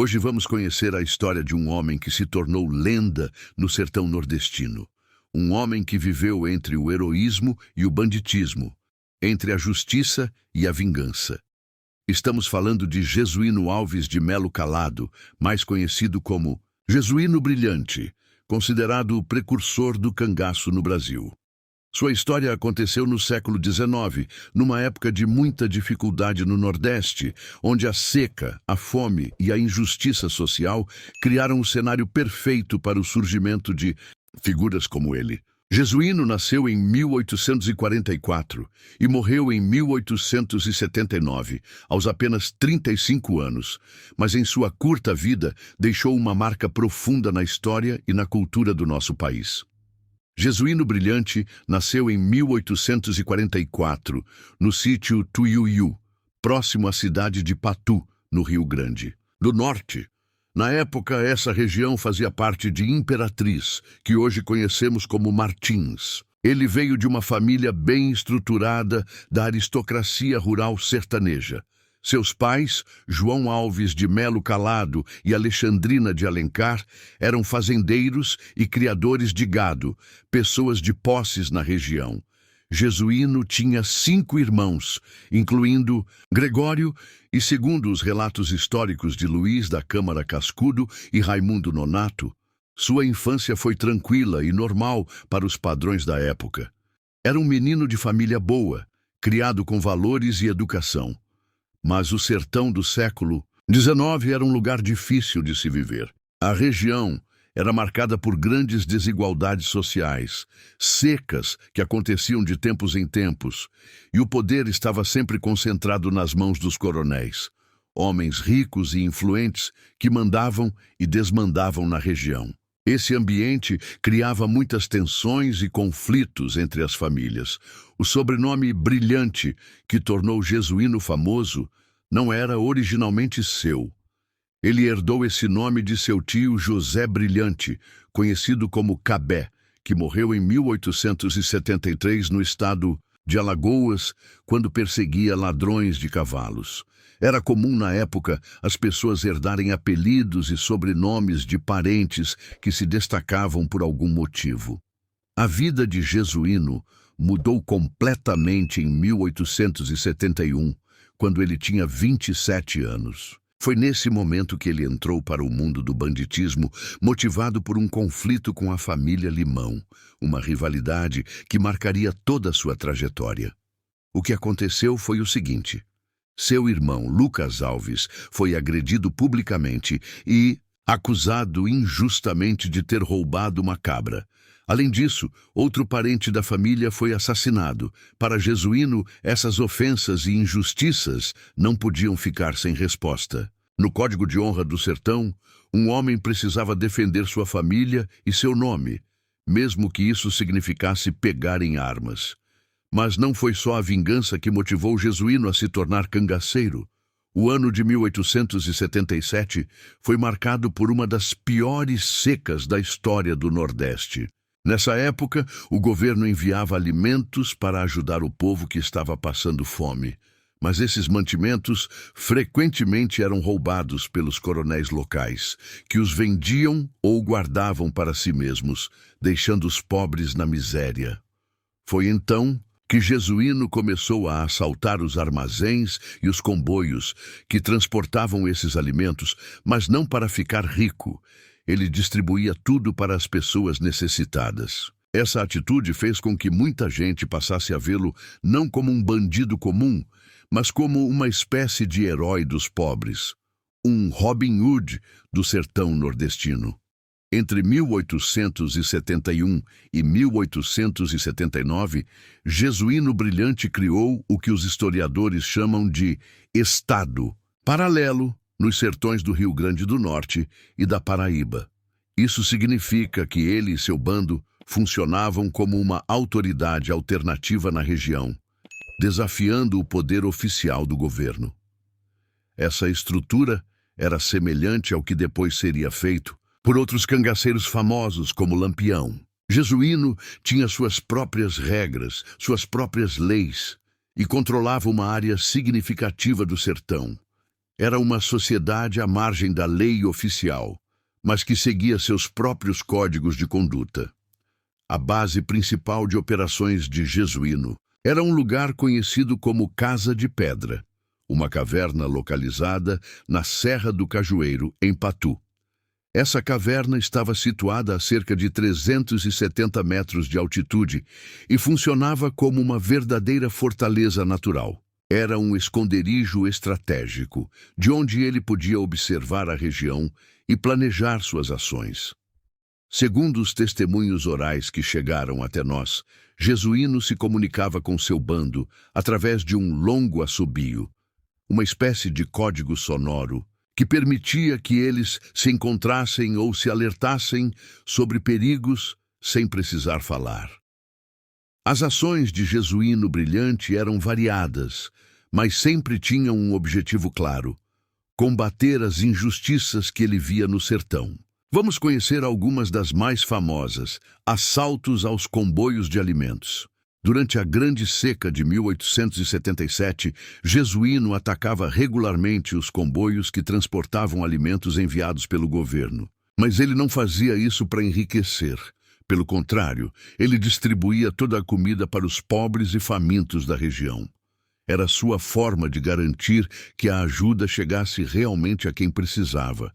Hoje vamos conhecer a história de um homem que se tornou lenda no sertão nordestino. Um homem que viveu entre o heroísmo e o banditismo, entre a justiça e a vingança. Estamos falando de Jesuíno Alves de Melo Calado, mais conhecido como Jesuíno Brilhante, considerado o precursor do cangaço no Brasil. Sua história aconteceu no século XIX, numa época de muita dificuldade no Nordeste, onde a seca, a fome e a injustiça social criaram um cenário perfeito para o surgimento de figuras como ele. Jesuíno nasceu em 1844 e morreu em 1879, aos apenas 35 anos, mas em sua curta vida deixou uma marca profunda na história e na cultura do nosso país. Jesuíno Brilhante nasceu em 1844, no sítio Tuiuiu, próximo à cidade de Patu, no Rio Grande do Norte. Na época, essa região fazia parte de Imperatriz, que hoje conhecemos como Martins. Ele veio de uma família bem estruturada da aristocracia rural sertaneja. Seus pais, João Alves de Melo Calado e Alexandrina de Alencar, eram fazendeiros e criadores de gado, pessoas de posses na região. Jesuíno tinha 5 irmãos, incluindo Gregório e, segundo os relatos históricos de Luís da Câmara Cascudo e Raimundo Nonato, sua infância foi tranquila e normal para os padrões da época. Era um menino de família boa, criado com valores e educação. Mas o sertão do século XIX era um lugar difícil de se viver. A região era marcada por grandes desigualdades sociais, secas que aconteciam de tempos em tempos, e o poder estava sempre concentrado nas mãos dos coronéis, homens ricos e influentes que mandavam e desmandavam na região. Esse ambiente criava muitas tensões e conflitos entre as famílias. O sobrenome Brilhante, que tornou Jesuíno famoso, não era originalmente seu. Ele herdou esse nome de seu tio José Brilhante, conhecido como Cabé, que morreu em 1873 no estado de Alagoas, quando perseguia ladrões de cavalos. Era comum na época as pessoas herdarem apelidos e sobrenomes de parentes que se destacavam por algum motivo. A vida de Jesuíno mudou completamente em 1871, quando ele tinha 27 anos. Foi nesse momento que ele entrou para o mundo do banditismo, motivado por um conflito com a família Limão, uma rivalidade que marcaria toda a sua trajetória. O que aconteceu foi o seguinte: seu irmão, Lucas Alves, foi agredido publicamente e acusado injustamente de ter roubado uma cabra. Além disso, outro parente da família foi assassinado. Para Jesuíno, essas ofensas e injustiças não podiam ficar sem resposta. No Código de Honra do Sertão, um homem precisava defender sua família e seu nome, mesmo que isso significasse pegar em armas. Mas não foi só a vingança que motivou Jesuíno a se tornar cangaceiro. O ano de 1877 foi marcado por uma das piores secas da história do Nordeste. Nessa época, o governo enviava alimentos para ajudar o povo que estava passando fome. Mas esses mantimentos frequentemente eram roubados pelos coronéis locais, que os vendiam ou guardavam para si mesmos, deixando os pobres na miséria. Foi então que Jesuíno começou a assaltar os armazéns e os comboios que transportavam esses alimentos, mas não para ficar rico. Ele distribuía tudo para as pessoas necessitadas. Essa atitude fez com que muita gente passasse a vê-lo não como um bandido comum, mas como uma espécie de herói dos pobres, um Robin Hood do sertão nordestino. Entre 1871 e 1879, Jesuíno Brilhante criou o que os historiadores chamam de Estado paralelo nos sertões do Rio Grande do Norte e da Paraíba. Isso significa que ele e seu bando funcionavam como uma autoridade alternativa na região, desafiando o poder oficial do governo. Essa estrutura era semelhante ao que depois seria feito por outros cangaceiros famosos como Lampião. Jesuíno tinha suas próprias regras, suas próprias leis, e controlava uma área significativa do sertão. Era uma sociedade à margem da lei oficial, mas que seguia seus próprios códigos de conduta. A base principal de operações de Jesuíno era um lugar conhecido como Casa de Pedra, uma caverna localizada na Serra do Cajueiro, em Patu. Essa caverna estava situada a cerca de 370 metros de altitude e funcionava como uma verdadeira fortaleza natural. Era um esconderijo estratégico, de onde ele podia observar a região e planejar suas ações. Segundo os testemunhos orais que chegaram até nós, Jesuíno se comunicava com seu bando através de um longo assobio, uma espécie de código sonoro que permitia que eles se encontrassem ou se alertassem sobre perigos sem precisar falar. As ações de Jesuíno Brilhante eram variadas, mas sempre tinham um objetivo claro: combater as injustiças que ele via no sertão. Vamos conhecer algumas das mais famosas: assaltos aos comboios de alimentos. Durante a Grande Seca de 1877, Jesuíno atacava regularmente os comboios que transportavam alimentos enviados pelo governo. Mas ele não fazia isso para enriquecer. Pelo contrário, ele distribuía toda a comida para os pobres e famintos da região. Era sua forma de garantir que a ajuda chegasse realmente a quem precisava,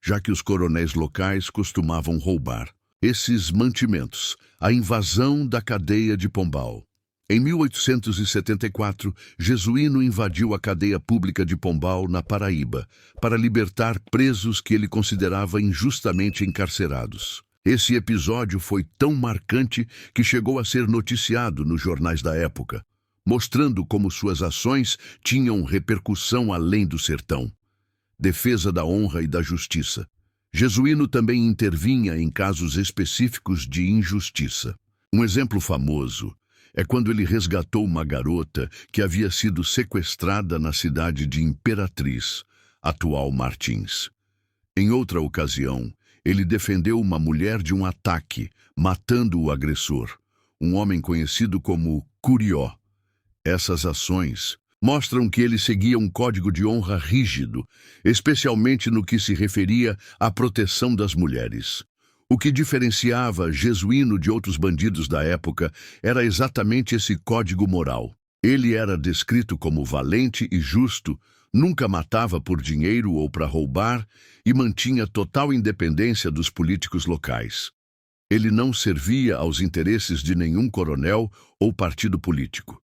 já que os coronéis locais costumavam roubar esses mantimentos. A invasão da cadeia de Pombal. Em 1874, Jesuíno invadiu a cadeia pública de Pombal, na Paraíba, para libertar presos que ele considerava injustamente encarcerados. Esse episódio foi tão marcante que chegou a ser noticiado nos jornais da época, mostrando como suas ações tinham repercussão além do sertão. Defesa da honra e da justiça. Jesuíno também intervinha em casos específicos de injustiça. Um exemplo famoso é quando ele resgatou uma garota que havia sido sequestrada na cidade de Imperatriz, atual Martins. Em outra ocasião, ele defendeu uma mulher de um ataque, matando o agressor, um homem conhecido como Curió. Essas ações mostram que ele seguia um código de honra rígido, especialmente no que se referia à proteção das mulheres. O que diferenciava Jesuíno de outros bandidos da época era exatamente esse código moral. Ele era descrito como valente e justo, nunca matava por dinheiro ou para roubar e mantinha total independência dos políticos locais. Ele não servia aos interesses de nenhum coronel ou partido político.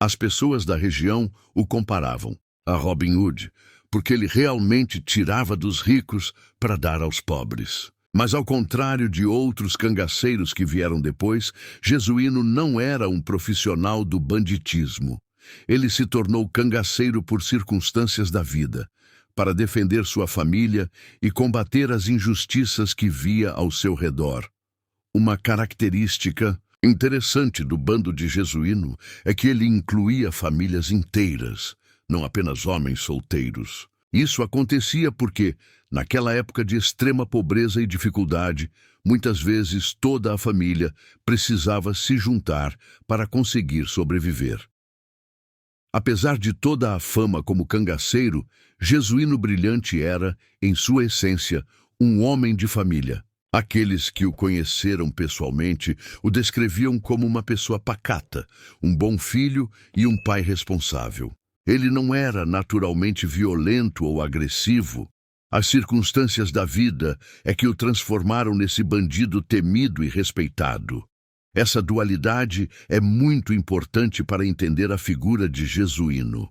As pessoas da região o comparavam a Robin Hood, porque ele realmente tirava dos ricos para dar aos pobres. Mas ao contrário de outros cangaceiros que vieram depois, Jesuíno não era um profissional do banditismo. Ele se tornou cangaceiro por circunstâncias da vida, para defender sua família e combater as injustiças que via ao seu redor. Uma característica interessante do bando de Jesuíno é que ele incluía famílias inteiras, não apenas homens solteiros. Isso acontecia porque, naquela época de extrema pobreza e dificuldade, muitas vezes toda a família precisava se juntar para conseguir sobreviver. Apesar de toda a fama como cangaceiro, Jesuíno Brilhante era, em sua essência, um homem de família. Aqueles que o conheceram pessoalmente o descreviam como uma pessoa pacata, um bom filho e um pai responsável. Ele não era naturalmente violento ou agressivo. As circunstâncias da vida é que o transformaram nesse bandido temido e respeitado. Essa dualidade é muito importante para entender a figura de Jesuíno.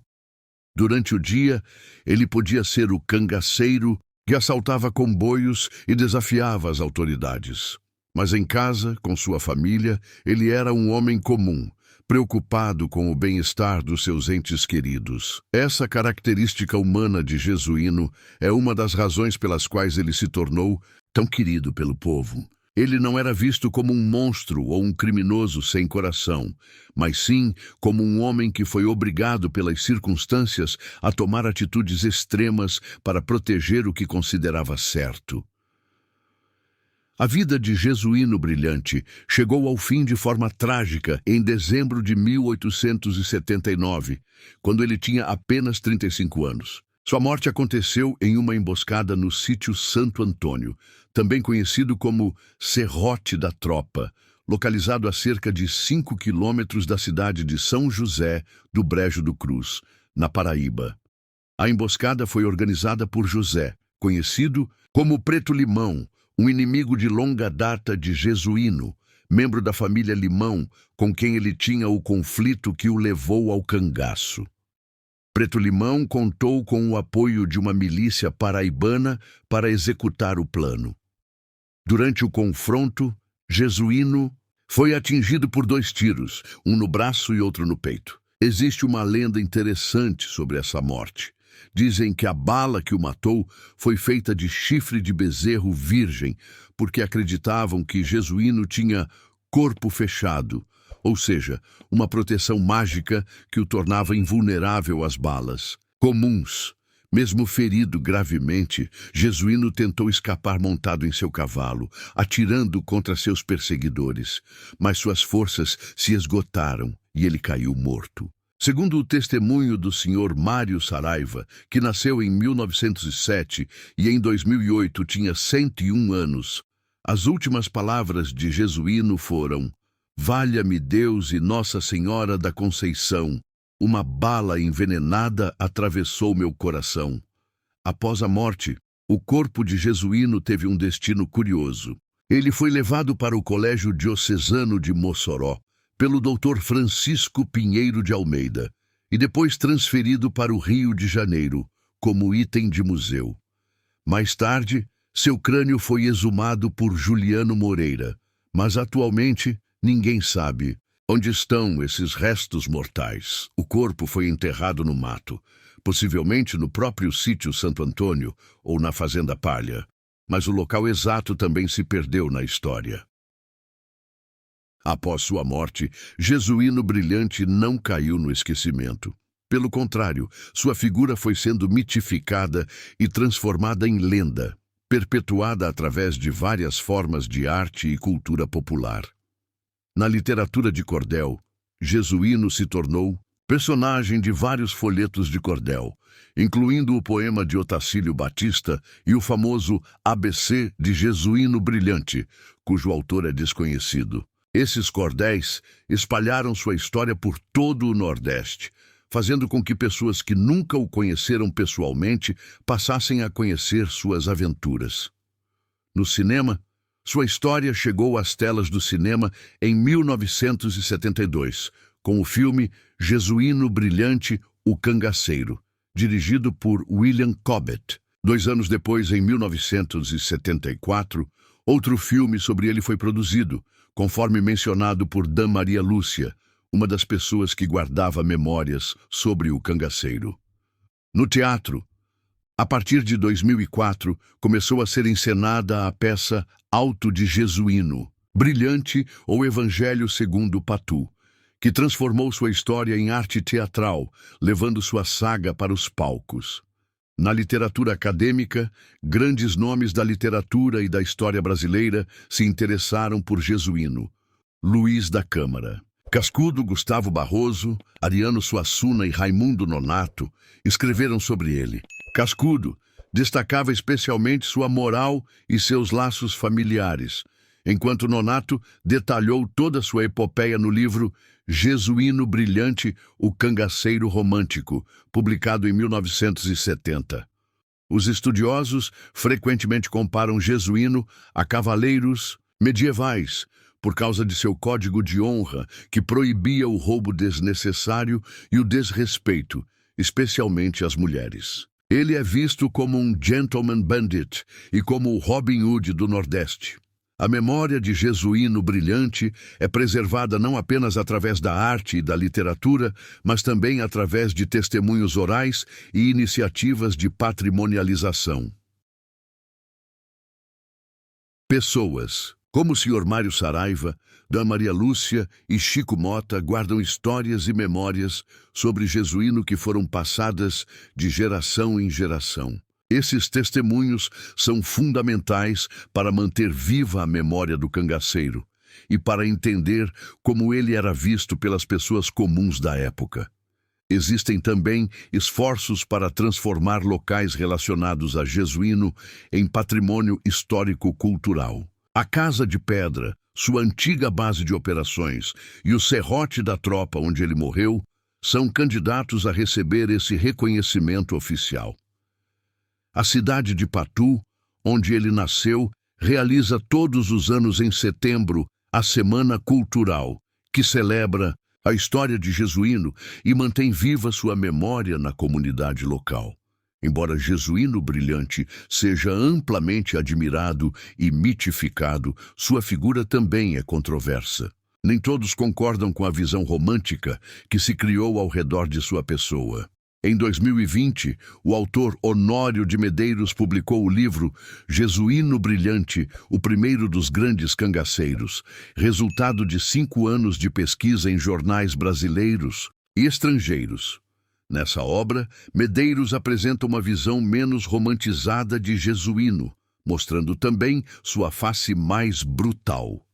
Durante o dia, ele podia ser o cangaceiro que assaltava comboios e desafiava as autoridades. Mas em casa, com sua família, ele era um homem comum, preocupado com o bem-estar dos seus entes queridos. Essa característica humana de Jesuíno é uma das razões pelas quais ele se tornou tão querido pelo povo. Ele não era visto como um monstro ou um criminoso sem coração, mas sim como um homem que foi obrigado pelas circunstâncias a tomar atitudes extremas para proteger o que considerava certo. A vida de Jesuíno Brilhante chegou ao fim de forma trágica em dezembro de 1879, quando ele tinha apenas 35 anos. Sua morte aconteceu em uma emboscada no sítio Santo Antônio, também conhecido como Serrote da Tropa, localizado a cerca de 5 quilômetros da cidade de São José do Brejo do Cruz, na Paraíba. A emboscada foi organizada por José, conhecido como Preto Limão, um inimigo de longa data de Jesuíno, membro da família Limão, com quem ele tinha o conflito que o levou ao cangaço. Preto Limão contou com o apoio de uma milícia paraibana para executar o plano. Durante o confronto, Jesuíno foi atingido por 2 tiros, um no braço e outro no peito. Existe uma lenda interessante sobre essa morte. Dizem que a bala que o matou foi feita de chifre de bezerro virgem, porque acreditavam que Jesuíno tinha corpo fechado, ou seja, uma proteção mágica que o tornava invulnerável às balas comuns. Mesmo ferido gravemente, Jesuíno tentou escapar montado em seu cavalo, atirando contra seus perseguidores, mas suas forças se esgotaram e ele caiu morto. Segundo o testemunho do Sr. Mário Saraiva, que nasceu em 1907 e em 2008 tinha 101 anos, as últimas palavras de Jesuíno foram: "Valha-me Deus e Nossa Senhora da Conceição, uma bala envenenada atravessou meu coração." Após a morte, o corpo de Jesuíno teve um destino curioso. Ele foi levado para o Colégio Diocesano de Mossoró, pelo Dr. Francisco Pinheiro de Almeida, e depois transferido para o Rio de Janeiro, como item de museu. Mais tarde, seu crânio foi exumado por Juliano Moreira, mas atualmente ninguém sabe onde estão esses restos mortais. O corpo foi enterrado no mato, possivelmente no próprio sítio Santo Antônio ou na Fazenda Palha, mas o local exato também se perdeu na história. Após sua morte, Jesuíno Brilhante não caiu no esquecimento. Pelo contrário, sua figura foi sendo mitificada e transformada em lenda, perpetuada através de várias formas de arte e cultura popular. Na literatura de cordel, Jesuíno se tornou personagem de vários folhetos de cordel, incluindo o poema de Otacílio Batista e o famoso ABC de Jesuíno Brilhante, cujo autor é desconhecido. Esses cordéis espalharam sua história por todo o Nordeste, fazendo com que pessoas que nunca o conheceram pessoalmente passassem a conhecer suas aventuras. No cinema, sua história chegou às telas do cinema em 1972, com o filme Jesuíno Brilhante, o Cangaceiro, dirigido por William Cobbett. 2 anos depois, em 1974, outro filme sobre ele foi produzido, conforme mencionado por D. Maria Lúcia, uma das pessoas que guardava memórias sobre o cangaceiro. No teatro, a partir de 2004, começou a ser encenada a peça Alto de Jesuíno, Brilhante ou Evangelho segundo Patu, que transformou sua história em arte teatral, levando sua saga para os palcos. Na literatura acadêmica, grandes nomes da literatura e da história brasileira se interessaram por Jesuíno. Luiz da Câmara, Cascudo, Gustavo Barroso, Ariano Suassuna e Raimundo Nonato escreveram sobre ele. Cascudo destacava especialmente sua moral e seus laços familiares, enquanto Nonato detalhou toda sua epopeia no livro Jesuíno Brilhante, o Cangaceiro Romântico, publicado em 1970. Os estudiosos frequentemente comparam Jesuíno a cavaleiros medievais, por causa de seu código de honra que proibia o roubo desnecessário e o desrespeito, especialmente às mulheres. Ele é visto como um gentleman bandit e como o Robin Hood do Nordeste. A memória de Jesuíno Brilhante é preservada não apenas através da arte e da literatura, mas também através de testemunhos orais e iniciativas de patrimonialização. Pessoas como o Sr. Mário Saraiva, D. Maria Lúcia e Chico Mota guardam histórias e memórias sobre Jesuíno que foram passadas de geração em geração. Esses testemunhos são fundamentais para manter viva a memória do cangaceiro e para entender como ele era visto pelas pessoas comuns da época. Existem também esforços para transformar locais relacionados a Jesuíno em patrimônio histórico-cultural. A Casa de Pedra, sua antiga base de operações, e o serrote da tropa onde ele morreu, são candidatos a receber esse reconhecimento oficial. A cidade de Patu, onde ele nasceu, realiza todos os anos em setembro a Semana Cultural, que celebra a história de Jesuíno e mantém viva sua memória na comunidade local. Embora Jesuíno Brilhante seja amplamente admirado e mitificado, sua figura também é controversa. Nem todos concordam com a visão romântica que se criou ao redor de sua pessoa. Em 2020, o autor Honório de Medeiros publicou o livro Jesuíno Brilhante, o primeiro dos grandes cangaceiros, resultado de 5 anos de pesquisa em jornais brasileiros e estrangeiros. Nessa obra, Medeiros apresenta uma visão menos romantizada de Jesuíno, mostrando também sua face mais brutal.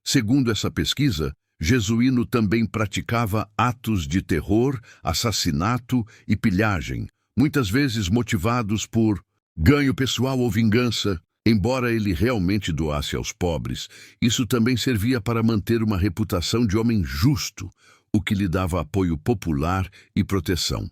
Segundo essa pesquisa, Jesuíno também praticava atos de terror, assassinato e pilhagem, muitas vezes motivados por ganho pessoal ou vingança. Embora ele realmente doasse aos pobres, isso também servia para manter uma reputação de homem justo, o que lhe dava apoio popular e proteção.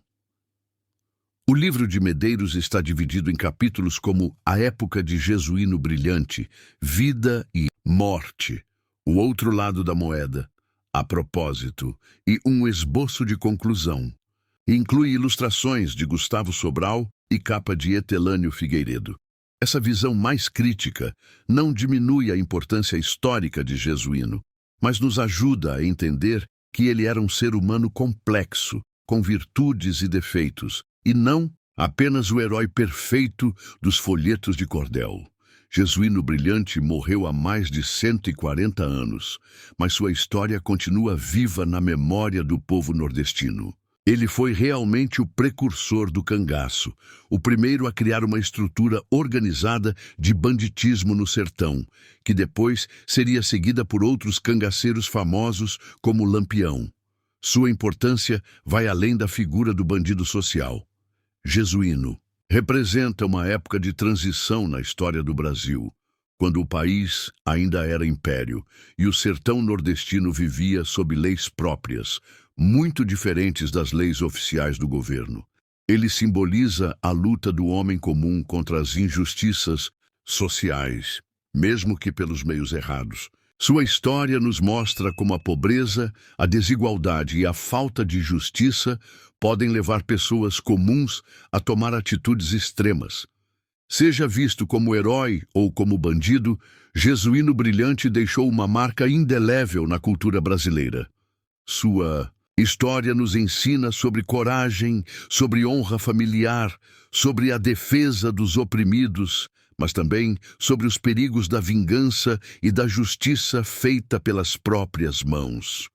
O livro de Medeiros está dividido em capítulos como A Época de Jesuíno Brilhante, Vida e Morte, O Outro Lado da Moeda, A Propósito e um esboço de conclusão. Inclui ilustrações de Gustavo Sobral e capa de Etelânio Figueiredo. Essa visão mais crítica não diminui a importância histórica de Jesuíno, mas nos ajuda a entender que ele era um ser humano complexo, com virtudes e defeitos, e não apenas o herói perfeito dos folhetos de cordel. Jesuíno Brilhante morreu há mais de 140 anos, mas sua história continua viva na memória do povo nordestino. Ele foi realmente o precursor do cangaço, o primeiro a criar uma estrutura organizada de banditismo no sertão, que depois seria seguida por outros cangaceiros famosos como Lampião. Sua importância vai além da figura do bandido social. Jesuíno representa uma época de transição na história do Brasil, quando o país ainda era império e o sertão nordestino vivia sob leis próprias, muito diferentes das leis oficiais do governo. Ele simboliza a luta do homem comum contra as injustiças sociais, mesmo que pelos meios errados. Sua história nos mostra como a pobreza, a desigualdade e a falta de justiça podem levar pessoas comuns a tomar atitudes extremas. Seja visto como herói ou como bandido, Jesuíno Brilhante deixou uma marca indelével na cultura brasileira. Sua história nos ensina sobre coragem, sobre honra familiar, sobre a defesa dos oprimidos, mas também sobre os perigos da vingança e da justiça feita pelas próprias mãos.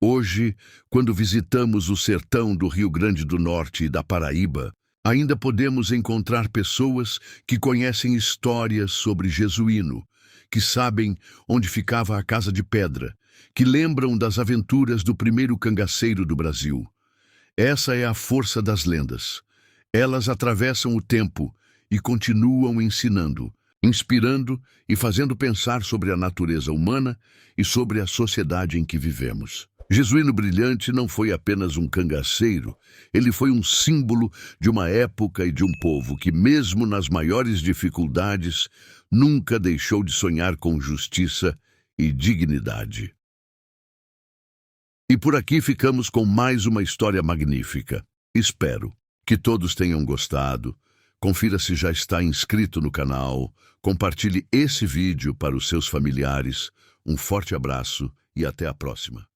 Hoje, quando visitamos o sertão do Rio Grande do Norte e da Paraíba, ainda podemos encontrar pessoas que conhecem histórias sobre Jesuíno, que sabem onde ficava a Casa de Pedra, que lembram das aventuras do primeiro cangaceiro do Brasil. Essa é a força das lendas. Elas atravessam o tempo e continuam ensinando, inspirando e fazendo pensar sobre a natureza humana e sobre a sociedade em que vivemos. Jesuíno Brilhante não foi apenas um cangaceiro, ele foi um símbolo de uma época e de um povo que, mesmo nas maiores dificuldades, nunca deixou de sonhar com justiça e dignidade. E por aqui ficamos com mais uma história magnífica. Espero que todos tenham gostado. Confira se já está inscrito no canal, compartilhe esse vídeo para os seus familiares. Um forte abraço e até a próxima.